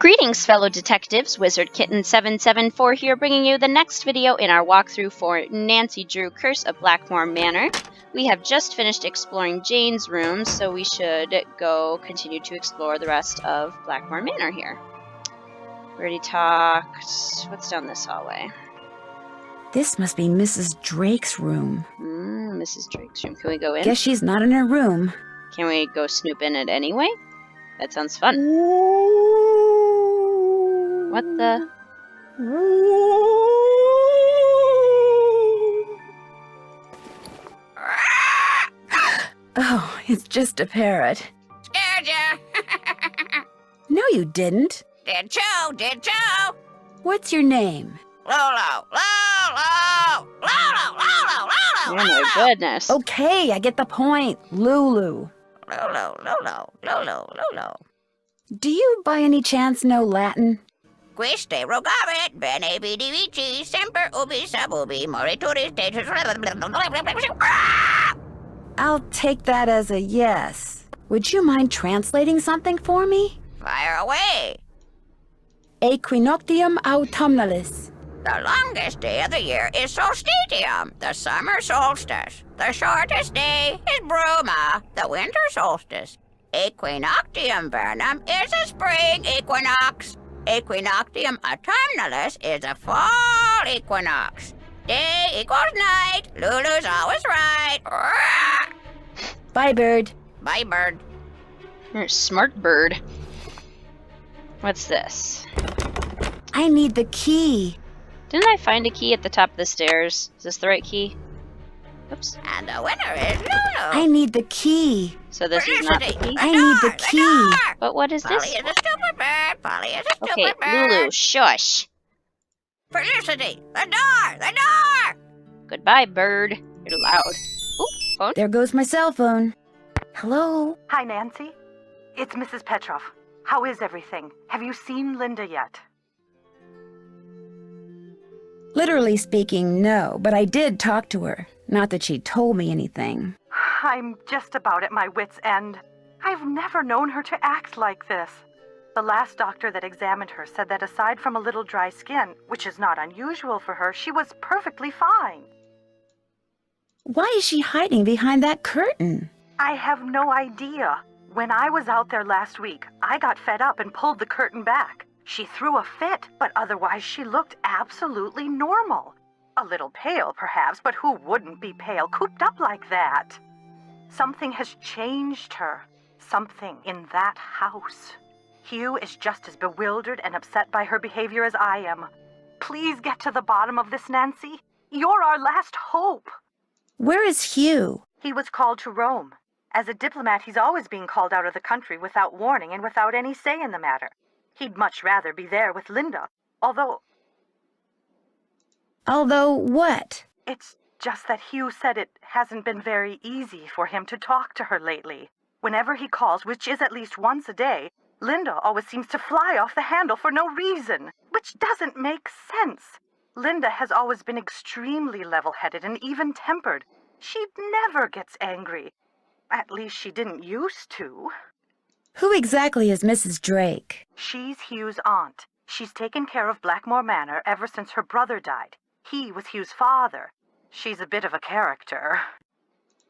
Greetings, fellow detectives. Wizard Kitten 774 here, bringing you the next video in our walkthrough for Nancy Drew Curse of Blackmoor Manor. We have just finished exploring Jane's room, so we should go continue to explore the rest of Blackmoor Manor here. We already talked. What's down this hallway? This must be Mrs. Drake's room. Mrs. Drake's room. Can we go in? Guess she's not in her room. Can we go snoop in it anyway? That sounds fun. What the? Oh, it's just a parrot. Scared ya? No, you didn't. Did you? What's your name? Loulou, Loulou, Loulou, Loulou, Oh Loulou, my goodness. Okay, I get the point. Loulou. Loulou. Do you by any chance know Latin? Quiste rogavit, bene vidi vici, semper ubi sub ubi, morituri status. I'll take that as a yes. Would you mind translating something for me? Fire away. Equinoctium autumnalis. The longest day of the year is solstitium, the summer solstice. The shortest day is bruma, the winter solstice. Equinoctium vernum is a spring equinox. Equinoctium autumnalis is a fall equinox. Day equals night. Loulou's always right. Bye, bird. Bye, bird. You're a smart bird. What's this? I need the key. Didn't I find a key at the top of the stairs? Is this the right key? Oops. And the winner is Loulou. I need the key. So this is not the key? I need the key. But what is Polly this? is a stupid bird. Polly is a Okay, stupid bird. Loulou, shush. Felicity, the door. Goodbye, bird. You're loud. Oop, phone. There goes my cell phone. Hello? Hi, Nancy. It's Mrs. Petrov. How is everything? Have you seen Linda yet? Literally speaking, no, but I did talk to her. Not that she told me anything. I'm just about at my wit's end. I've never known her to act like this. The last doctor that examined her said that aside from a little dry skin, which is not unusual for her, she was perfectly fine. Why is she hiding behind that curtain? I have no idea. When I was out there last week, I got fed up and pulled the curtain back. She threw a fit, but otherwise she looked absolutely normal. A little pale, perhaps, but who wouldn't be pale, cooped up like that? Something has changed her. Something in that house. Hugh is just as bewildered and upset by her behavior as I am. Please get to the bottom of this, Nancy. You're our last hope. Where is Hugh? He was called to Rome. As a diplomat, he's always being called out of the country without warning and without any say in the matter. He'd much rather be there with Linda, although What? it's just that Hugh said it hasn't been very easy for him to talk to her lately. Whenever he calls, which is at least once a day, Linda always seems to fly off the handle for no reason, which doesn't make sense. Linda has always been extremely level-headed and even-tempered. She never gets angry. At least she didn't used to. Who exactly is Mrs. Drake? She's Hugh's aunt. She's taken care of Blackmoor Manor ever since her brother died. He was Hugh's father. She's a bit of a character.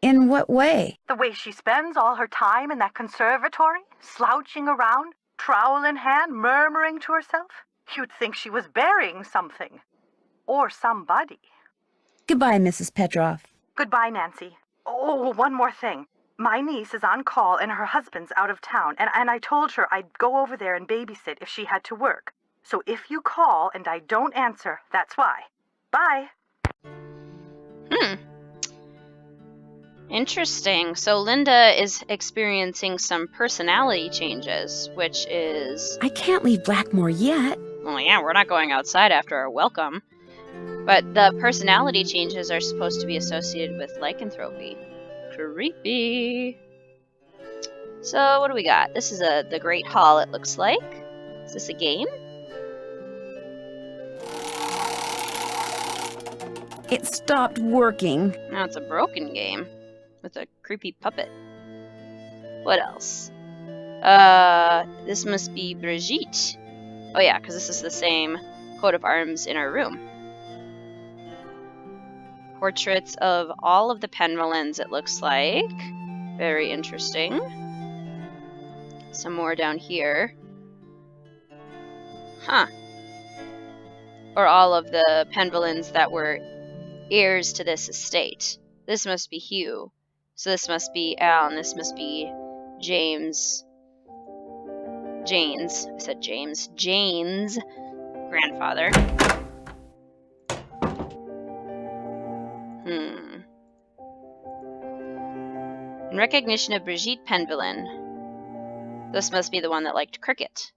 In what way? The way she spends all her time in that conservatory, slouching around, trowel in hand, murmuring to herself. You'd think she was burying something. Or somebody. Goodbye, Mrs. Petrov. Goodbye, Nancy. Oh, one more thing. My niece is on call and her husband's out of town, and I told her I'd go over there and babysit if she had to work. So if you call and I don't answer, that's why. Bye. Interesting. So Linda is experiencing some personality changes, which is... I can't leave Blackmoor yet. Well, yeah, we're not going outside after our welcome. But the personality changes are supposed to be associated with lycanthropy. Creepy. So, what do we got? This is the Great Hall, it looks like. Is this a game? It stopped working. No, it's a broken game. With a creepy puppet. What else? This must be Brigitte. Oh yeah, because this is the same coat of arms in our room. Portraits of all of the Penvillans, it looks like. Very interesting. Some more down here. Huh. Or all of the Penvillans that were heirs to this estate. This must be Hugh. So this must be Al, and this must be James. Jane's. I said James. Jane's grandfather. In recognition of Brigitte Penvillin. This must be the one that liked cricket.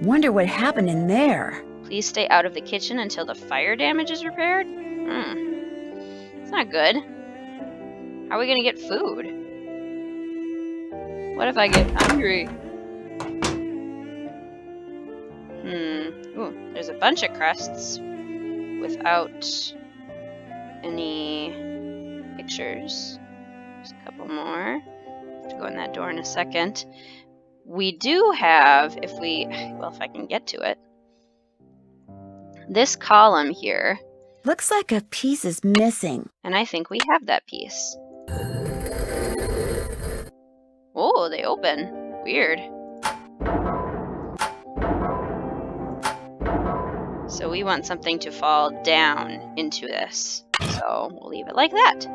Wonder what happened in there. Please stay out of the kitchen until the fire damage is repaired? It's not good. How are we gonna get food? What if I get hungry? Ooh, there's a bunch of crests without any pictures. There's a couple more. Have to go in that door in a second. We do have, if I can get to it, this column here. Looks like a piece is missing. And I think we have that piece. Oh, they open. Weird. So we want something to fall down into this. So we'll leave it like that.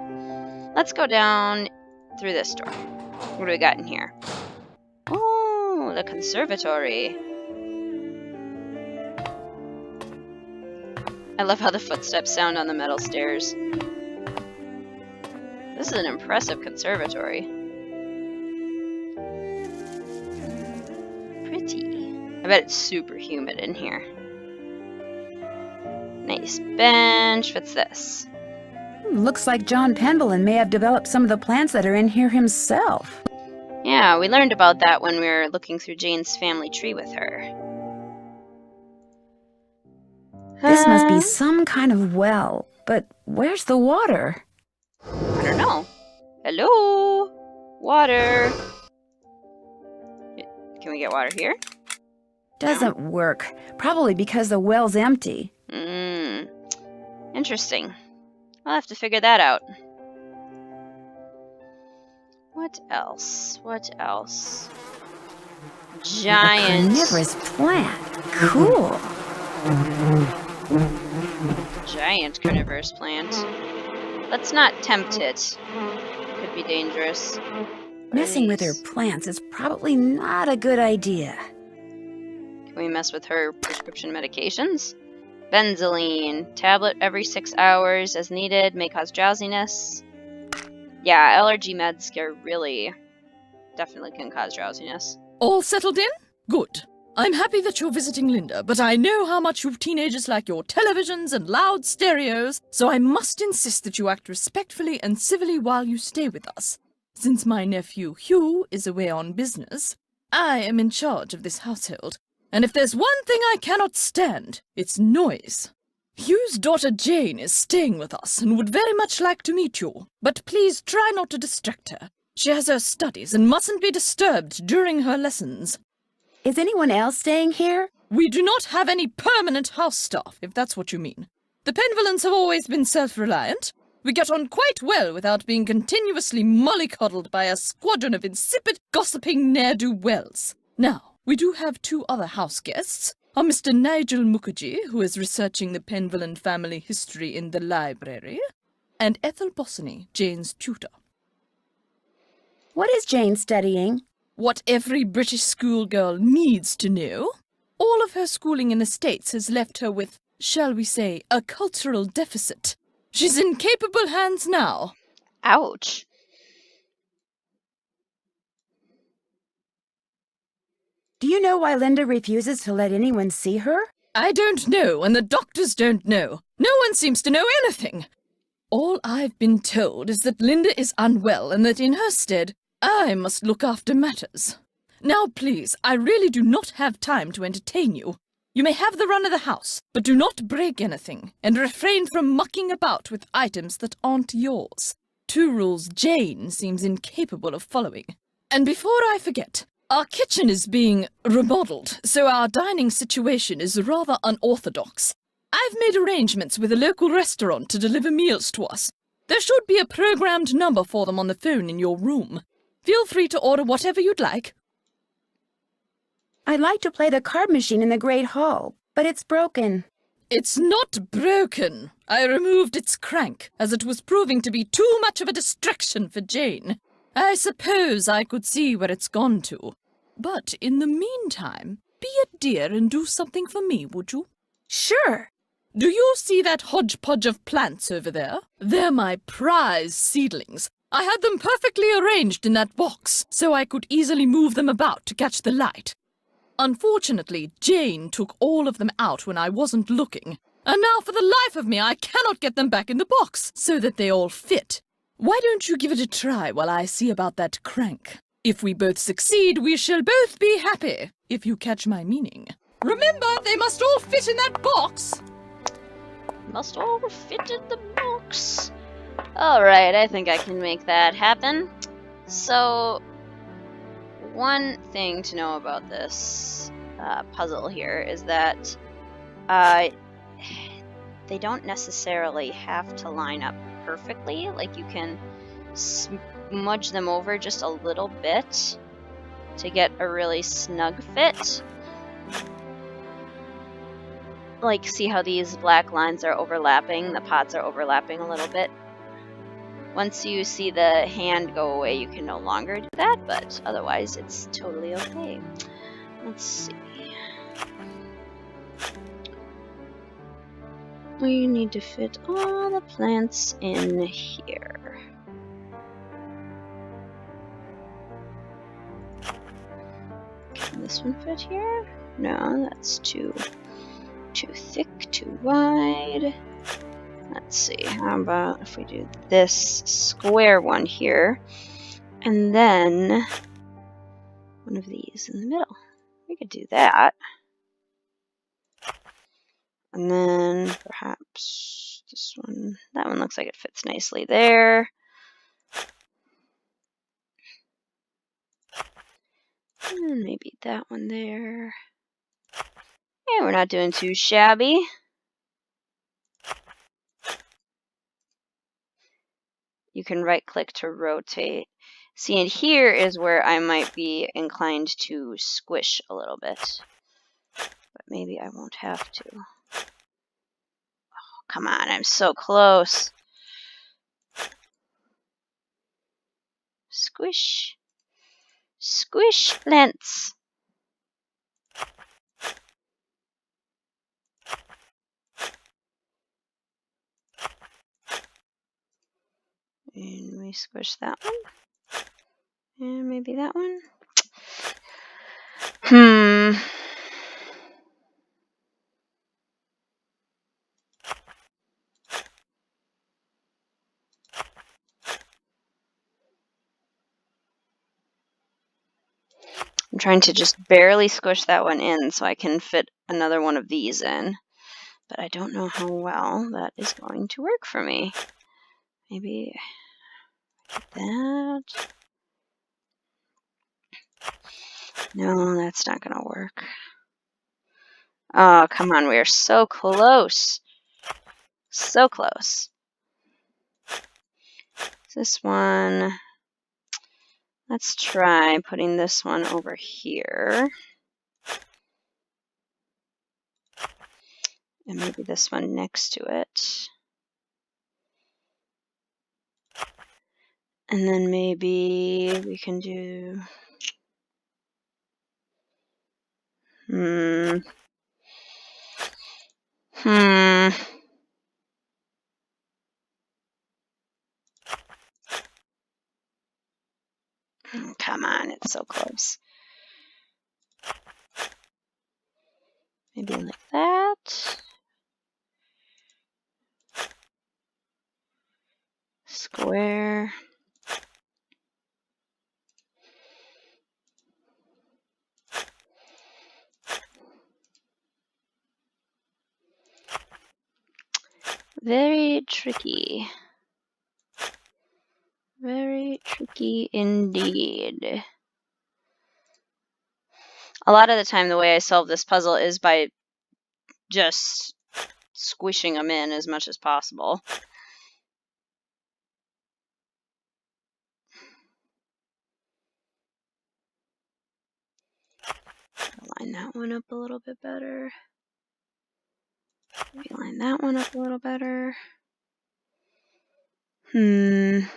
Let's go down through this door. What do we got in here? Oh, the conservatory. I love how the footsteps sound on the metal stairs. This is an impressive conservatory. Pretty. I bet it's super humid in here. Nice bench. What's this? Looks like John Penvillin may have developed some of the plants that are in here himself. Yeah, we learned about that when we were looking through Jane's family tree with her. This must be some kind of well, but where's the water? I don't know. Hello? Water. Can we get water here? Doesn't work. Probably because the well's empty. Interesting. I'll have to figure that out. What else? What else? Giant. A carnivorous plant. Cool. Giant carnivorous plant. Let's not tempt it. Could be dangerous. Messing with her plants is probably not a good idea. Can we mess with her prescription medications? Benzoline. Tablet every 6 hours as needed. May cause drowsiness. Yeah, allergy meds definitely can cause drowsiness. All settled in? Good. I'm happy that you're visiting Linda, but I know how much you teenagers like your televisions and loud stereos, so I must insist that you act respectfully and civilly while you stay with us. Since my nephew Hugh is away on business, I am in charge of this household, and if there's one thing I cannot stand, it's noise. Hugh's daughter Jane is staying with us and would very much like to meet you, but please try not to distract her. She has her studies and mustn't be disturbed during her lessons. Is anyone else staying here? We do not have any permanent house staff, if that's what you mean. The Penvillins have always been self-reliant. We get on quite well without being continuously mollycoddled by a squadron of insipid, gossiping ne'er-do-wells. Now, we do have 2 other house guests. Are Mr. Nigel Mukherjee, who is researching the Penvillin family history in the library, and Ethel Bossany, Jane's tutor. What is Jane studying? What every British schoolgirl needs to know. All of her schooling in the States has left her with, shall we say, a cultural deficit. She's in capable hands now. Ouch. Do you know why Linda refuses to let anyone see her? I don't know, and the doctors don't know. No one seems to know anything. All I've been told is that Linda is unwell and that in her stead, I must look after matters. Now, please, I really do not have time to entertain you. You may have the run of the house, but do not break anything, and refrain from mucking about with items that aren't yours. 2 rules Jane seems incapable of following. And before I forget, Our kitchen is being remodeled, so our dining situation is rather unorthodox. I've made arrangements with a local restaurant to deliver meals to us. There should be a programmed number for them on the phone in your room. Feel free to order whatever you'd like. I'd like to play the card machine in the Great Hall, but it's broken. It's not broken. I removed its crank, as it was proving to be too much of a distraction for Jane. I suppose I could see where it's gone to. But in the meantime, be a dear and do something for me, would you? Sure. Do you see that hodgepodge of plants over there? They're my prize seedlings. I had them perfectly arranged in that box, so I could easily move them about to catch the light. Unfortunately, Jane took all of them out when I wasn't looking, and now for the life of me I cannot get them back in the box so that they all fit. Why don't you give it a try while I see about that crank? If we both succeed, we shall both be happy, if you catch my meaning. Remember, they must all fit in that box! Must all fit in the box. Alright, I think I can make that happen. So, one thing to know about this puzzle here is that they don't necessarily have to line up perfectly. Like, you can smudge them over just a little bit to get a really snug fit. Like, see how these black lines are overlapping? The pots are overlapping a little bit. Once you see the hand go away, you can no longer do that, but otherwise it's totally okay. Let's see. We need to fit all the plants in here. Can this one fit here? No, that's too thick, too wide. Let's see, how about if we do this square one here, and then one of these in the middle. We could do that. And then perhaps this one. That one looks like it fits nicely there. And maybe that one there. Yeah, we're not doing too shabby. You can right-click to rotate. See, and here is where I might be inclined to squish a little bit. But maybe I won't have to. Oh, come on, I'm so close. Squish. Squish, plants. And we squish that one. And maybe that one. I'm trying to just barely squish that one in so I can fit another one of these in. But I don't know how well that is going to work for me. Maybe like that. No, that's not going to work. Oh, come on. We are so close. So close. This one. Let's try putting this one over here. And maybe this one next to it. And then maybe we can do... Come on, it's so close. Maybe like that. Square. Very tricky. Very tricky indeed. A lot of the time, the way I solve this puzzle is by just squishing them in as much as possible. Line that one up a little bit better. Maybe line that one up a little better. Maybe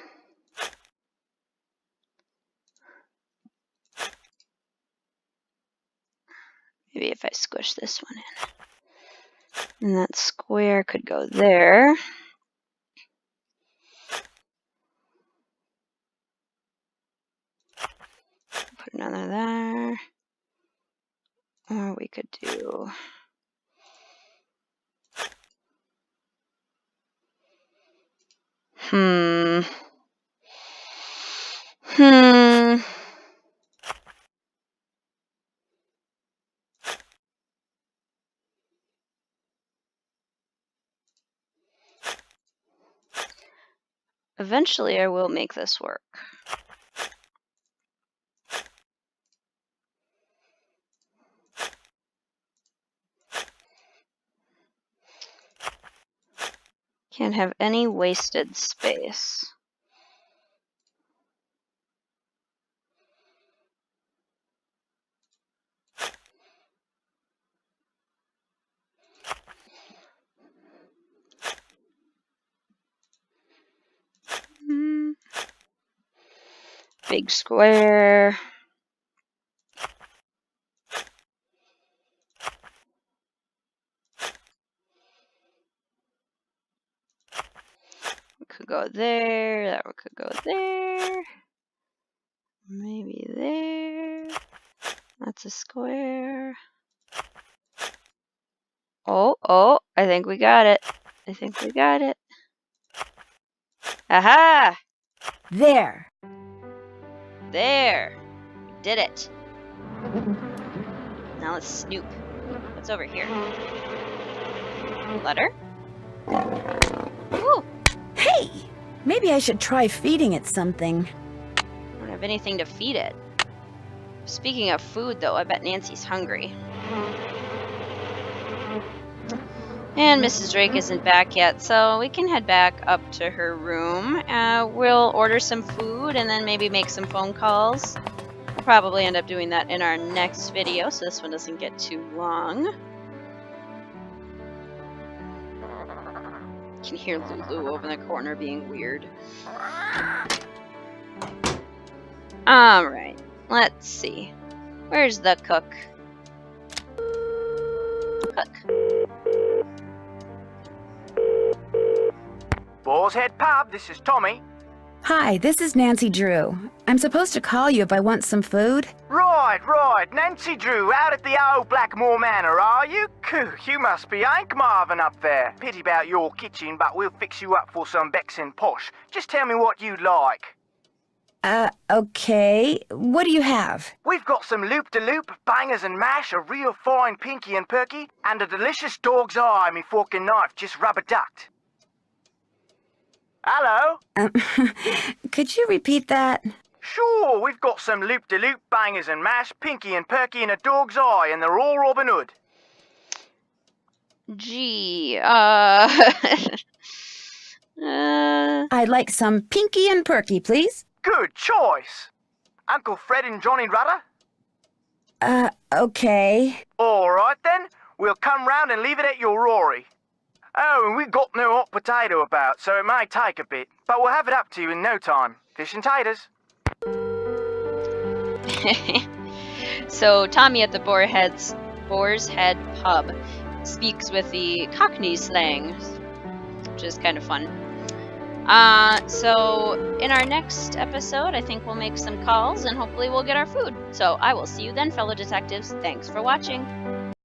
if I squish this one in. And that square could go there. Put another there. Or we could do... Eventually, I will make this work. Can't have any wasted space. Big square. Could go there. That one could go there. Maybe there. That's a square. Oh, I think we got it. I think we got it. Aha! There. There. We did it. Now let's snoop. What's over here? Letter? Ooh! Hey! Maybe I should try feeding it something. I don't have anything to feed it. Speaking of food, though, I bet Nancy's hungry. And Mrs. Drake isn't back yet, so we can head back up to her room. We'll order some food and then maybe make some phone calls. We'll probably end up doing that in our next video, so this one doesn't get too long. You can hear Loulou over in the corner being weird. Alright, let's see. Where's the cook? Cook. Boar's Head Pub, this is Tommy. Hi, this is Nancy Drew. I'm supposed to call you if I want some food. Right. Nancy Drew, out at the old Blackmoor Manor, are you? Coo, you must be Hank Marvin up there. Pity about your kitchen, but we'll fix you up for some Bexin posh. Just tell me what you'd like. Okay. What do you have? We've got some loop-de-loop, bangers and mash, a real fine pinky and perky, and a delicious dog's eye, me fork and knife, just rubber-ducked. Hello? Could you repeat that? Sure, we've got some loop-de-loop, bangers and mash, pinky and perky, and a dog's eye, and they're all Robin Hood. Gee, I'd like some pinky and perky, please. Good choice. Uncle Fred and Johnny Rudder? Okay. All right then, we'll come round and leave it at your Rory. Oh, and we've got no hot potato about, so it may take a bit, but we'll have it up to you in no time. Fish and taters. So Tommy at the Boar's Head Pub speaks with the Cockney slang, which is kind of fun. So in our next episode, I think we'll make some calls and hopefully we'll get our food. So I will see you then, fellow detectives. Thanks for watching.